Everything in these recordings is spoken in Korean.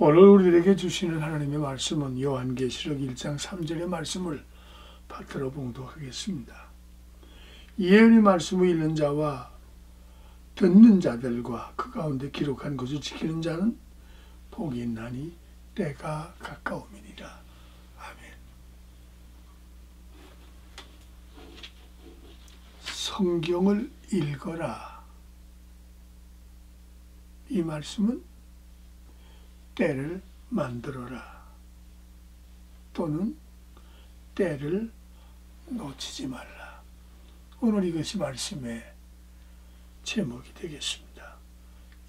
오늘 우리에게 주시는 하나님의 말씀은 요한계시록 1장 3절의 말씀을 받들어 봉독하겠습니다. 예언의 말씀을 읽는 자와 듣는 자들과 그 가운데 기록한 것을 지키는 자는 복이 있나니 때가 가까움이니라. 아멘. 성경을 읽어라. 이 말씀은 때를 만들어라 또는 때를 놓치지 말라. 오늘 이것이 말씀의 제목이 되겠습니다.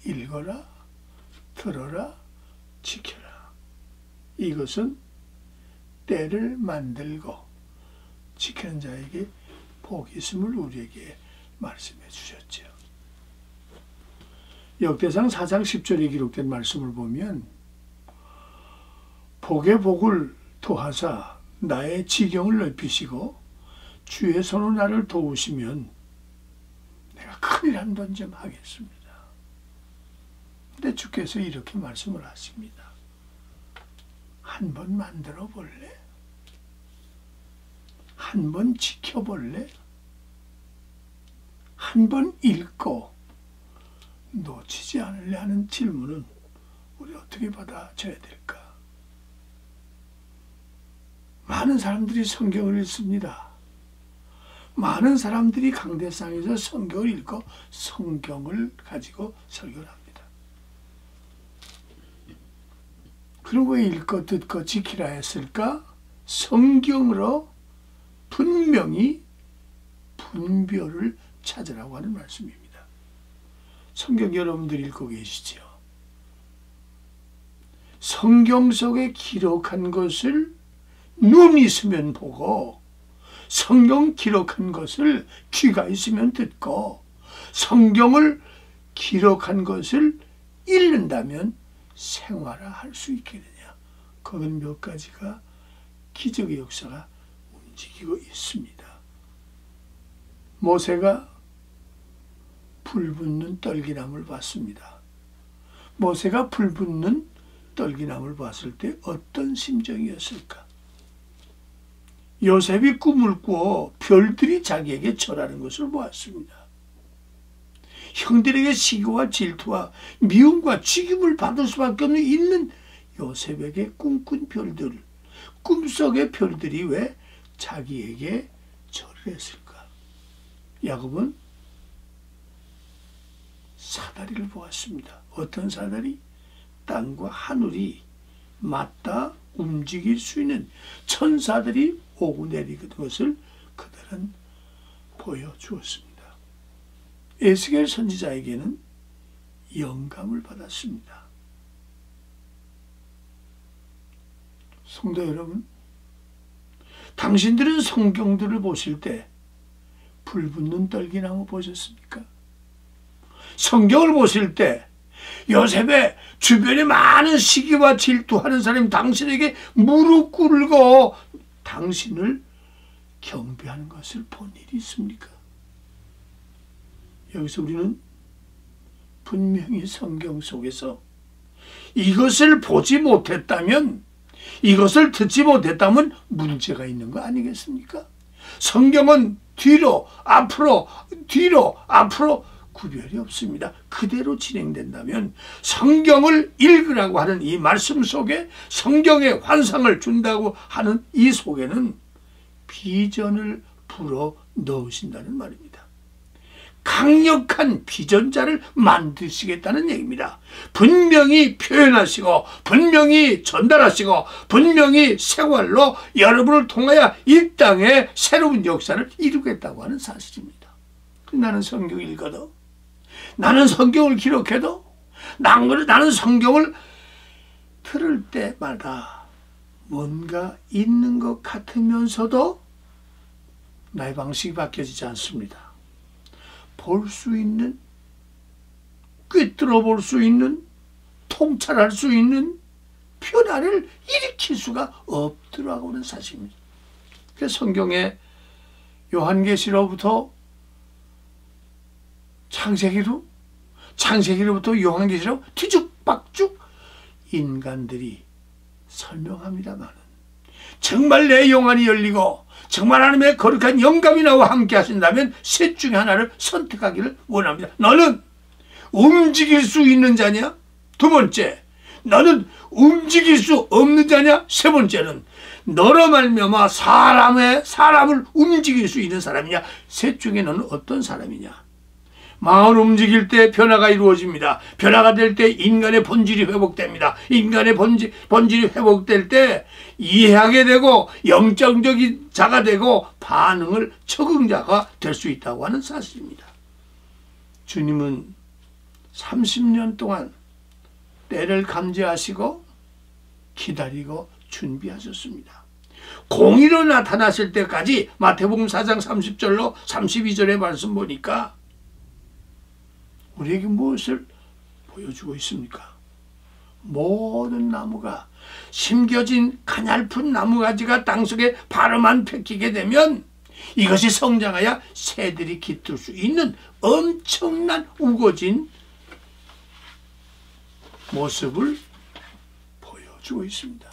읽어라, 들어라, 지켜라. 이것은 때를 만들고 지키는 자에게 복이 있음을 우리에게 말씀해 주셨죠. 역대상 4장 10절에 기록된 말씀을 보면 복의 복을 토하사 나의 지경을 넓히시고 주의 손으로 나를 도우시면 내가 큰일 한 번 좀 하겠습니다. 근데 주께서 이렇게 말씀을 하십니다. 한 번 만들어 볼래? 한 번 지켜볼래? 한 번 읽고 놓치지 않을래 하는 질문은 우리 어떻게 받아줘야 될까? 많은 사람들이 성경을 읽습니다. 많은 사람들이 강대상에서 성경을 읽고 성경을 가지고 설교를 합니다. 그럼 왜 읽고 듣고 지키라 했을까? 성경으로 분명히 분별을 찾으라고 하는 말씀입니다. 성경 여러분들이 읽고 계시죠? 성경 속에 기록한 것을 눈 있으면 보고 성경 기록한 것을 귀가 있으면 듣고 성경을 기록한 것을 읽는다면 생활화할 수 있겠느냐? 그건 몇 가지가 기적의 역사가 움직이고 있습니다. 모세가 불 붙는 떨기나무를 봤습니다. 모세가 불 붙는 떨기나무를 봤을 때 어떤 심정이었을까? 요셉이 꿈을 꾸어 별들이 자기에게 절하는 것을 보았습니다. 형들에게 시기와 질투와 미움과 죽임을 받을 수밖에 있는 요셉에게 꿈꾼 별들, 꿈속의 별들이 왜 자기에게 절을 했을까? 야곱은 사다리를 보았습니다. 어떤 사다리? 땅과 하늘이 맞닿아 움직일 수 있는 천사들이 오고 내리는 것을 그들은 보여주었습니다. 에스겔 선지자에게는 영감을 받았습니다. 성도 여러분, 당신들은 성경들을 보실 때 불붙는 떨기나무 보셨습니까? 성경을 보실 때 요셉의 주변에 많은 시기와 질투하는 사람이 당신에게 무릎 꿇고 당신을 경배하는 것을 본 일이 있습니까? 여기서 우리는 분명히 성경 속에서 이것을 보지 못했다면, 이것을 듣지 못했다면 문제가 있는 거 아니겠습니까? 성경은 뒤로 앞으로 뒤로 앞으로 구별이 없습니다. 그대로 진행된다면 성경을 읽으라고 하는 이 말씀 속에 성경의 환상을 준다고 하는 이 속에는 비전을 불어 넣으신다는 말입니다. 강력한 비전자를 만드시겠다는 얘기입니다. 분명히 표현하시고 분명히 전달하시고 분명히 생활로 여러분을 통하여 이 땅에 새로운 역사를 이루겠다고 하는 사실입니다. 나는 성경을 읽어도, 나는 성경을 기록해도, 나는 성경을 들을 때마다 뭔가 있는 것 같으면서도 나의 방식이 바뀌어지지 않습니다. 볼 수 있는, 꿰뚫어 볼 수 있는, 통찰할 수 있는 변화를 일으킬 수가 없더라고 하는 사실입니다. 그래서 성경의 요한계시로부터 창세기로부터 요한계시로 뒤죽박죽 인간들이 설명합니다만 정말 내 영안이 열리고 정말 하나님의 거룩한 영감이 나와 함께 하신다면 셋 중에 하나를 선택하기를 원합니다. 너는 움직일 수 있는 자냐? 두 번째, 너는 움직일 수 없는 자냐? 세 번째는 너로 말미암아 사람을 움직일 수 있는 사람이냐? 셋 중에 너는 어떤 사람이냐? 마음을 움직일 때 변화가 이루어집니다. 변화가 될 때 인간의 본질이 회복됩니다. 인간의 본질이 회복될 때 이해하게 되고 영적인 자가 되고 반응을 적응자가 될 수 있다고 하는 사실입니다. 주님은 30년 동안 때를 감지하시고 기다리고 준비하셨습니다. 공의로 나타나실 때까지 마태복음 4장 30절로 32절의 말씀 보니까 우리에게 무엇을 보여주고 있습니까? 모든 나무가 심겨진 가냘픈 나무가지가 땅속에 바로만 펴기게 되면 이것이 성장하여 새들이 깃들 수 있는 엄청난 우거진 모습을 보여주고 있습니다.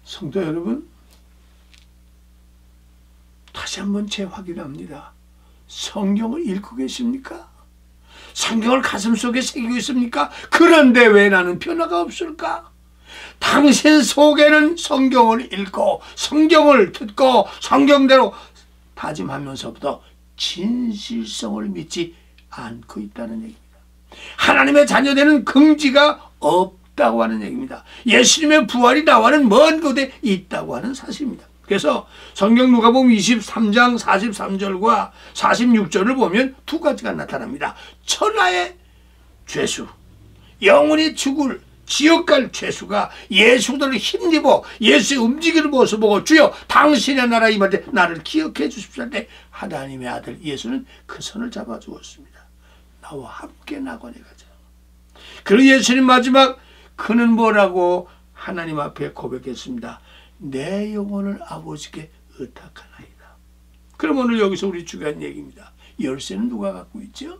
성도 여러분, 다시 한번 재확인합니다. 성경을 읽고 계십니까? 성경을 가슴속에 새기고 있습니까? 그런데 왜 나는 변화가 없을까? 당신 속에는 성경을 읽고 성경을 듣고 성경대로 다짐하면서부터 진실성을 믿지 않고 있다는 얘기입니다. 하나님의 자녀되는 긍지가 없다고 하는 얘기입니다. 예수님의 부활이 나와는 먼 곳에 있다고 하는 사실입니다. 그래서 성경 누가복음 23장 43절과 46절을 보면 두 가지가 나타납니다. 천하의 죄수, 영원히 죽을 지옥 갈 죄수가 예수들을 힘입어 예수의 움직이는 모습을 보고 주여 당신의 나라 임할 때 나를 기억해 주십시오 할 때 하나님의 아들 예수는 그 손을 잡아 주었습니다. 나와 함께 낙원에 가자. 그리고 예수님 마지막 그는 뭐라고 하나님 앞에 고백했습니다. 내 영혼을 아버지께 의탁하나이다. 그럼 오늘 여기서 우리 중요한 얘기입니다. 열쇠는 누가 갖고 있죠?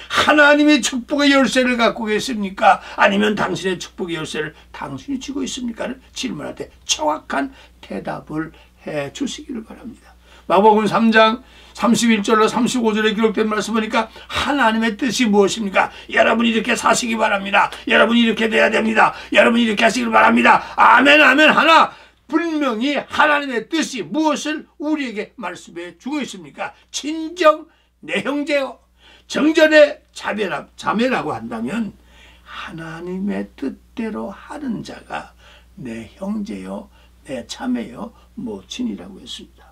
하나님의 축복의 열쇠를 갖고 계십니까? 아니면 당신의 축복의 열쇠를 당신이 쥐고 있습니까? 질문할 때 정확한 대답을 해 주시기를 바랍니다. 마가복음 3장 31절로 35절에 기록된 말씀 보니까 하나님의 뜻이 무엇입니까? 여러분이 이렇게 사시기 바랍니다. 여러분이 이렇게 돼야 됩니다. 여러분이 이렇게 하시길 바랍니다. 아멘 아멘 하나 분명히 하나님의 뜻이 무엇을 우리에게 말씀해 주고 있습니까? 친정 내 형제요 정전의 자매라고 한다면 하나님의 뜻대로 하는 자가 내 형제요 내 자매요 모친이라고 했습니다.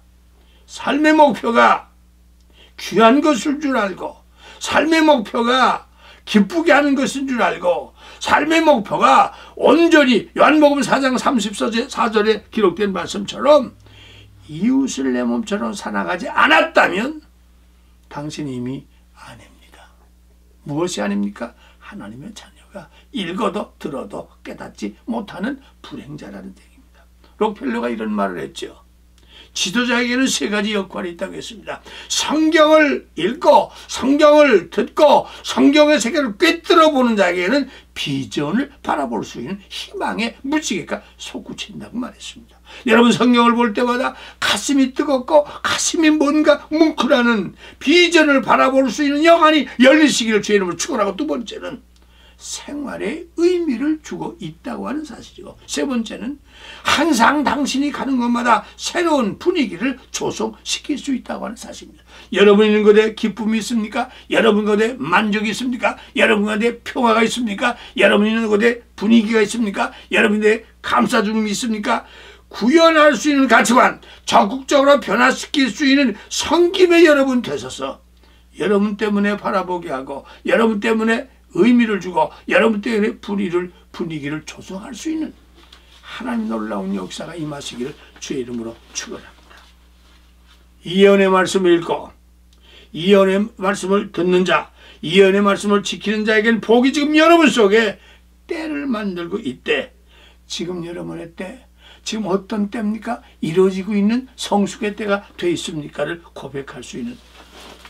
삶의 목표가 귀한 것일 줄 알고 삶의 목표가 기쁘게 하는 것인 줄 알고 삶의 목표가 온전히 요한복음 4장 34절에 기록된 말씀처럼 이웃을 내 몸처럼 사랑하지 않았다면 당신이 이미 아닙니다. 무엇이 아닙니까? 하나님의 자녀가 읽어도 들어도 깨닫지 못하는 불행자라는 얘기입니다. 록펠러가 이런 말을 했죠. 지도자에게는 세 가지 역할이 있다고 했습니다. 성경을 읽고 성경을 듣고 성경의 세계를 꿰뚫어 보는 자에게는 비전을 바라볼 수 있는 희망의 무지개가 솟구친다고 말했습니다. 여러분 성경을 볼 때마다 가슴이 뜨겁고 가슴이 뭔가 뭉클하는 비전을 바라볼 수 있는 영안이 열리시기를 주의 이름으로 축원하고 두 번째는 생활에 의미를 주고 있다고 하는 사실이고 세 번째는 항상 당신이 가는 곳마다 새로운 분위기를 조성시킬 수 있다고 하는 사실입니다. 여러분 있는 곳에 기쁨이 있습니까? 여러분 곳에 만족이 있습니까? 여러분 곳에 평화가 있습니까? 여러분 있는 곳에 분위기가 있습니까? 여러분 곳에 감싸줌이 있습니까? 구현할 수 있는 가치관, 적극적으로 변화시킬 수 있는 성김의 여러분 되셔서 여러분 때문에 바라보게 하고 여러분 때문에 의미를 주고 여러분 때문에 분위기를 조성할 수 있는 하나님 놀라운 역사가 임하시기를 주의 이름으로 축원합니다. 이 예언의 말씀을 읽고 이 예언의 말씀을 듣는 자, 이 예언의 말씀을 지키는 자에게는 복이 지금 여러분 속에 때를 만들고 있대. 지금 여러분의 때, 지금 어떤 때입니까? 이루어지고 있는 성숙의 때가 돼 있습니까를 고백할 수 있는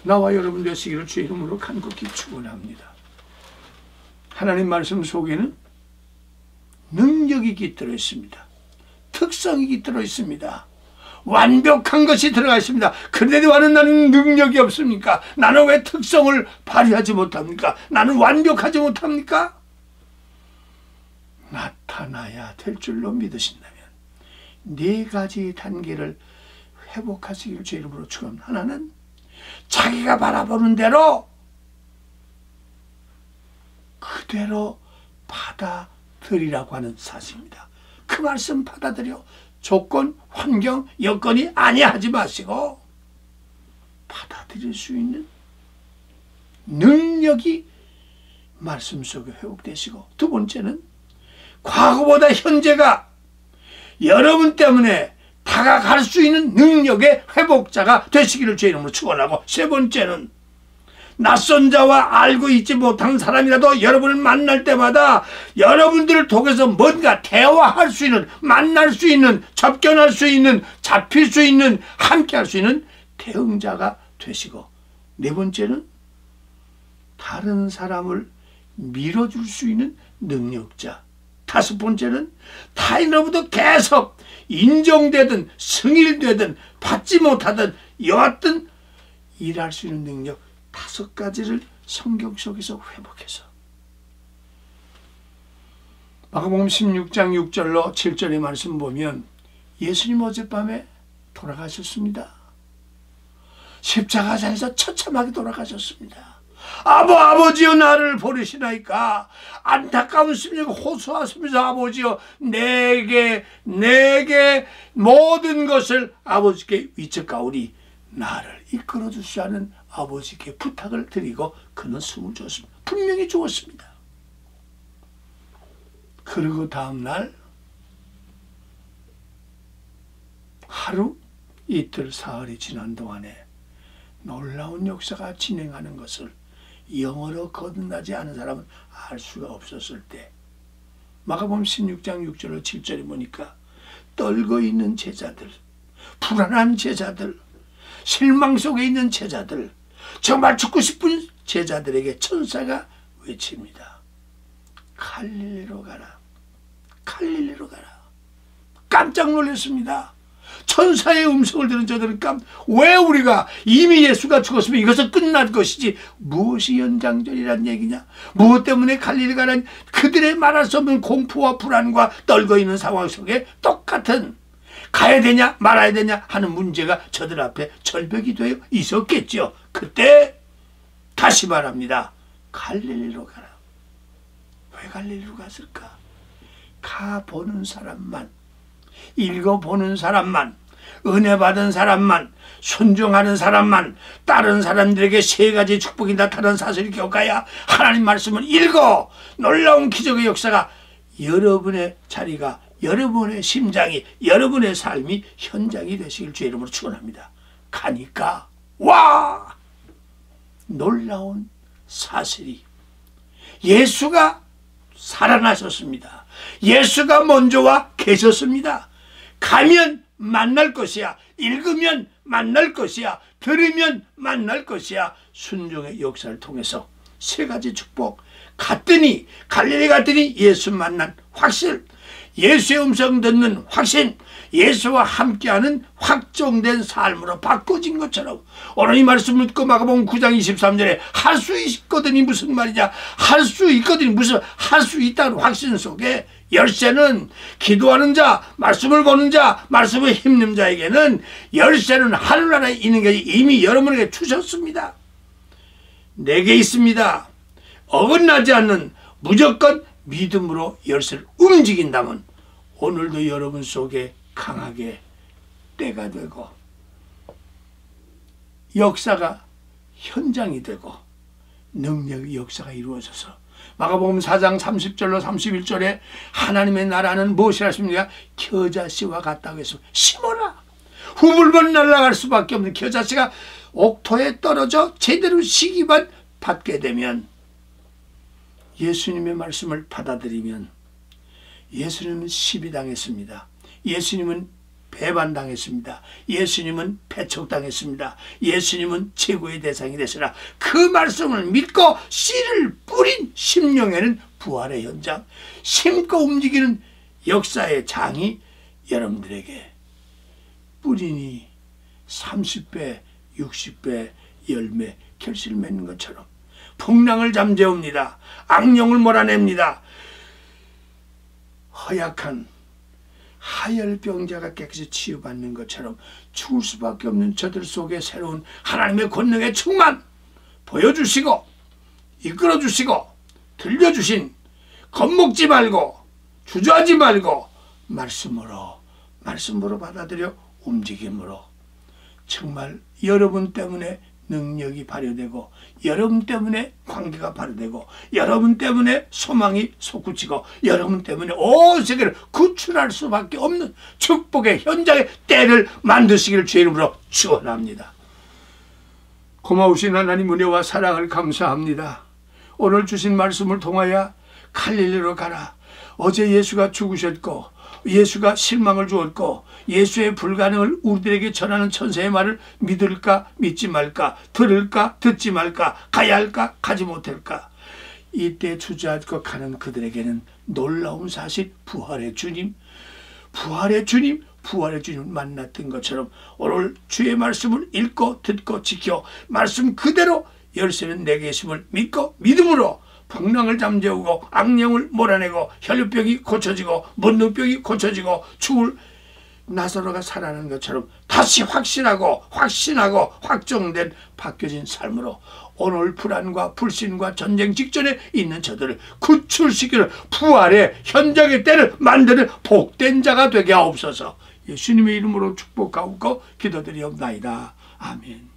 나와 여러분 되시기를 주의 이름으로 간곡히 축원합니다. 하나님 말씀 속에는 능력이 깃들어 있습니다. 특성이 깃들어 있습니다. 완벽한 것이 들어가 있습니다. 그런데도 나는 능력이 없습니까? 나는 왜 특성을 발휘하지 못합니까? 나는 완벽하지 못합니까? 나타나야 될 줄로 믿으신다면 네 가지 단계를 회복하시기를 주의 이름으로 축원합니다. 하나는 자기가 바라보는 대로 그대로 받아들이라고 하는 사실입니다. 그 말씀 받아들여 조건, 환경, 여건이 아니하지 마시고 받아들일 수 있는 능력이 말씀 속에 회복되시고, 두 번째는 과거보다 현재가 여러분 때문에 다가갈 수 있는 능력의 회복자가 되시기를 주의 이름으로 축원하고, 세 번째는 낯선 자와 알고 있지 못한 사람이라도 여러분을 만날 때마다 여러분들을 통해서 뭔가 대화할 수 있는, 만날 수 있는, 접견할 수 있는, 잡힐 수 있는, 함께할 수 있는 대응자가 되시고, 네 번째는 다른 사람을 밀어줄 수 있는 능력자, 다섯 번째는 타인으로부터 계속 인정되든 승인되든 받지 못하든 여하튼 일할 수 있는 능력, 다섯 가지를 성경 속에서 회복해서 마가복음 16장 6절로 7절의 말씀 보면 예수님 어젯밤에 돌아가셨습니다. 십자가상에서 처참하게 돌아가셨습니다. 아버지여 나를 버리시나이까. 안타까운 심령 호소하시면서 아버지여 내게 모든 것을 아버지께 위척하오니 나를 이끌어 주시라는 아버지께 부탁을 드리고 그는 숨을 죽었습니다. 분명히 죽었습니다. 그리고 다음날 하루 이틀 사흘이 지난 동안에 놀라운 역사가 진행하는 것을 영어로 거듭나지 않은 사람은 알 수가 없었을 때 마가복음 16장 6절로 7절에 보니까 떨고 있는 제자들, 불안한 제자들, 실망 속에 있는 제자들, 정말 죽고 싶은 제자들에게 천사가 외칩니다. 갈릴리로 가라. 갈릴리로 가라. 깜짝 놀랐습니다. 천사의 음성을 들은 저들은 왜 우리가 이미 예수가 죽었으면 이것은 끝난 것이지 무엇이 연장전이란 얘기냐, 무엇 때문에 갈릴리 가라니, 그들의 말할 수 없는 공포와 불안과 떨고 있는 상황 속에 똑같은 가야 되냐 말아야 되냐 하는 문제가 저들 앞에 절벽이 되어 있었겠죠. 그때 다시 말합니다. 갈릴리로 가라. 왜 갈릴리로 갔을까? 가보는 사람만, 읽어보는 사람만, 은혜 받은 사람만, 순종하는 사람만, 다른 사람들에게 세 가지 축복이 나타난 사실을 겪어야 하나님 말씀을 읽어 놀라운 기적의 역사가 여러분의 자리가, 여러분의 심장이, 여러분의 삶이 현장이 되시길 주의 이름으로 축원합니다. 가니까 와! 놀라운 사실이 예수가 살아나셨습니다. 예수가 먼저 와 계셨습니다. 가면 만날 것이야. 읽으면 만날 것이야. 들으면 만날 것이야. 순종의 역사를 통해서 세 가지 축복. 갔더니 갈릴리 갔더니 예수 만난 확실, 예수의 음성 듣는 확신, 예수와 함께하는 확정된 삶으로 바꿔진 것처럼 오늘 이 말씀을 듣고 마가복음 9장 23절에 할 수 있거든이 무슨 말이냐, 할 수 있거든이 무슨, 할 수 있다는 확신 속에 열쇠는 기도하는 자, 말씀을 보는 자, 말씀을 힘는 자에게는 열쇠는 하늘나라에 있는 게 이미 여러분에게 주셨습니다. 내게 있습니다. 어긋나지 않는 무조건 믿음으로 열쇠를 움직인다면 오늘도 여러분 속에 강하게 때가 되고 역사가 현장이 되고 능력의 역사가 이루어져서 마가복음 4장 30절로 31절에 하나님의 나라는 무엇이라 했습니까? 겨자씨와 같다고 해서 심어라. 후불만 날아갈 수밖에 없는 겨자씨가 옥토에 떨어져 제대로 시기만 받게 되면, 예수님의 말씀을 받아들이면, 예수님은 시비당했습니다. 예수님은 배반당했습니다. 예수님은 배척당했습니다. 예수님은 최고의 대상이 되시라. 그 말씀을 믿고 씨를 뿌린 심령에는 부활의 현장, 심고 움직이는 역사의 장이 여러분들에게 뿌리니 30배, 60배 열매 결실을 맺는 것처럼 풍랑을 잠재웁니다. 악령을 몰아냅니다. 허약한 하열병자가 깨끗이 치유받는 것처럼 죽을 수밖에 없는 저들 속에 새로운 하나님의 권능의 충만 보여주시고 이끌어주시고 들려주신 겁먹지 말고 주저하지 말고 말씀으로 받아들여 움직임으로 정말 여러분 때문에 능력이 발휘되고 여러분 때문에 관계가 발휘되고 여러분 때문에 소망이 솟구치고 여러분 때문에 온 세계를 구출할 수밖에 없는 축복의 현장의 때를 만드시기를 주의 이름으로 축원합니다. 고마우신 하나님 은혜와 사랑을 감사합니다. 오늘 주신 말씀을 통하여 갈릴리로 가라. 어제 예수가 죽으셨고 예수가 실망을 주었고 예수의 불가능을 우리들에게 전하는 천사의 말을 믿을까 믿지 말까, 들을까 듣지 말까, 가야 할까 가지 못할까. 이때 주저앉고 가는 그들에게는 놀라운 사실, 부활의 주님 만났던 것처럼 오늘 주의 말씀을 읽고 듣고 지켜 말씀 그대로 열쇠는 내게 있음을 믿고 믿음으로 풍랑을 잠재우고 악령을 몰아내고 혈류병이 고쳐지고 문둥병이 고쳐지고 죽을 나사로가 살아나는 것처럼 다시 확신하고 확정된 바뀌어진 삶으로 오늘 불안과 불신과 전쟁 직전에 있는 저들을 구출시키는 부활의 현장의 때를 만드는 복된 자가 되게 하옵소서. 예수님의 이름으로 축복하고 기도드리옵나이다. 아멘.